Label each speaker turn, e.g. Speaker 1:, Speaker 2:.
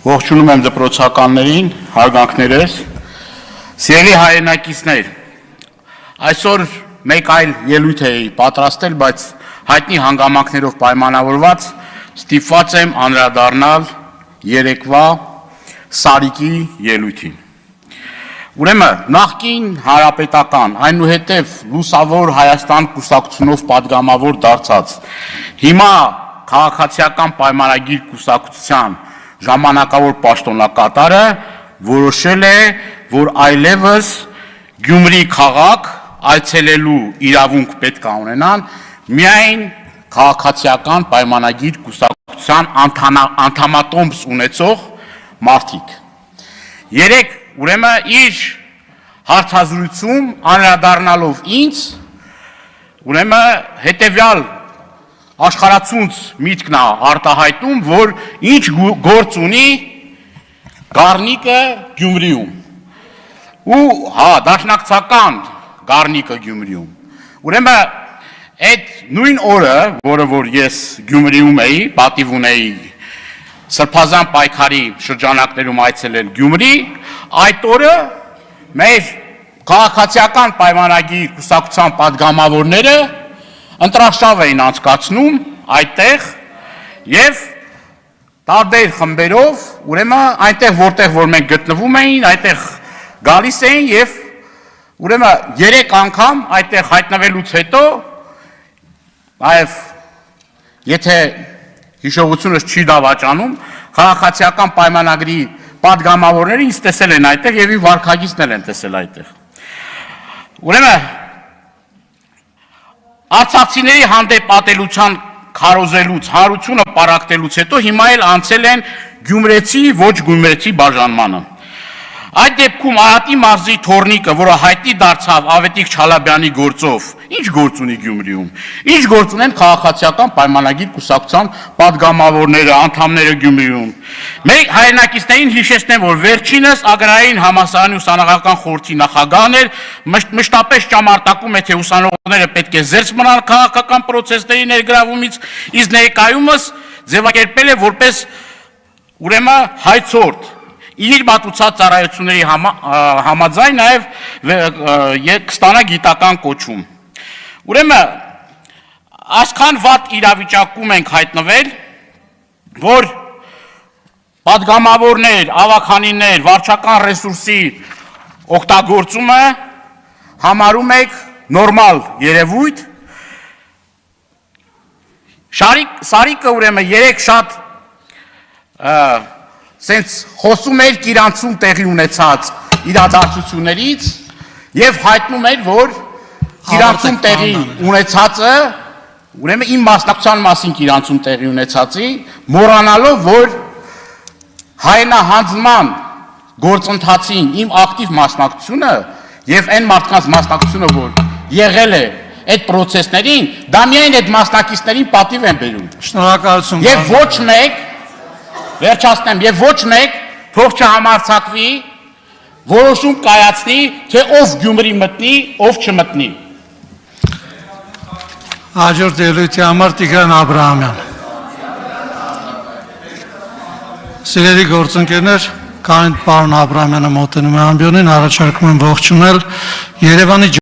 Speaker 1: Ողջունում եմ դպրոցականներին, հարգանքներս, սիրելի հայրենակիցներ, այսօր մեկ այլ ելույթ էի պատրաստել, բայց հայտնի հանգամանքներով պայմանավորված ստիպված եմ անդրադառնալ երեկվա Սարիկի ելույթին։ Ուրեմն նախկին հանրապետական, այնուհետև լուսավոր Հայաստան կուսակցությունով պատգամավոր դարձած, հիմա քաղաքացիական պայմանագիր կուսակցության ժամանակավոր պաշտոնակատարը որոշել է, որ այլևս Գյումրի քաղաք այցելելու իրավունք պետք է ունենան միայն քաղաքացիական պայմանագիր կուսակցության անդամատոմս ունեցող մարդիկ։ Երեք ուրեմն իր հարցազրույցում անդրադառնալով ինձ, ուրեմն հետևյալ աշխարհացունց միտքն է արտահայտում, որ ինչ գործ ունի Գառնիկը Գյումրիում ու դաշնակցական Գառնիկը Գյումրիում։ Ուրեմն այդ նույն օրը, որը որ ես Գյումրիում էի, պատիվ ունեի Սրբազան պայքարի շրջանակներում այցելել Գյումրի, այդ օրը մեր քաղաքացիական պայմանագիր կուսակցության պատգամավորները ընտրաշավ էին անցկացնում այդտեղ եւ տարբեր խմբերով, ուրեմն այնտեղ որտեղ որ մենք գտնվում էին, այդտեղ գալիս էին եւ ուրեմն 3 անգամ այդտեղ հայտնվելուց հետո այվ եթե հիշողությունս չի դավաճանում, քաղաքացիական պայմանագրի պատգամավորները ինձ տեսել են այդտեղ եւ ի վարքագիծն են տեսել այդտեղ։ Ուրեմն արցախցիների հանդեպ ատելության քարոզելուց, հանրությունը պարակտելուց հետո հիմա էլ անցել են գյումրեցի ոչ գյումրեցի բաժանմանը։ Այդ դեպքում Արարատի մարզի թորնիկը, որը հայտնի դարձավ Ավետիք Չալաբյանի գործով, ինչ գործ ունի Գյումրիում, ինչ գործ ունեն քաղաքացիական պայմանագիր կուսակցության պատգամավորները, անդամները Գյումրիում։ Մեր հայրենակիցներին հիշեցնեմ, որ վերջինս Ագրարային համալսարանի ուսանողական խորհրդի նախագահն էր, մշտապես ճամարտակում է, թե ուսանողները պետք է զերծ մնան քաղաքական պրոցեսների ներգրավումից, իսկ ներկայումս ձևակերպել է որպես ուրեմն հայցորդ։ Իր մատուցած ծառայությունների համաձայն նաև կստանա գիտական կոչում։ Ուրեմն այսքան վատ իրավիճակում ենք հայտնվել, որ պատգամավորներ, ավականիներ, վարչական ռեսուրսի օգտագործումը համարում եք նորմալ երևույթ։ Սարիկը ուրեմն 3 շատ սենց խոսում էր իրանցում տեղի ունեցած իրադարձություններից եւ հայտնում էր, որ իրանցում տեղի ունեցածը, ուրեմն իմ մասնակցության մասին իրանցում տեղի ունեցածի, մոռանալով, որ հայնահանձնման գործընթացին իմ ակտիվ մասնակցությունը եւ այն մարդկանց մասնակցությունը, որ եղել է այդ պրոցեսներին, դա միայն այդ մասնակիցներին պատիվ են բերում։
Speaker 2: Շնորհակալություն։
Speaker 1: Եվ ոչ մեկ վերջացնեմ, եւ ոչ մեկ թող չհամարձակվի, որոշում կայացնի, թե ով Գյումրի մտնի, ով չմտնի։
Speaker 2: Հաջորդ ելույթի համար Տիգրան Աբրահամյան։ Սիրելի գործընկերներ, քանի պարոն Աբրահամյանը մոտենում է ամբիոնին, առաջարկում եմ ողջունել Երևանի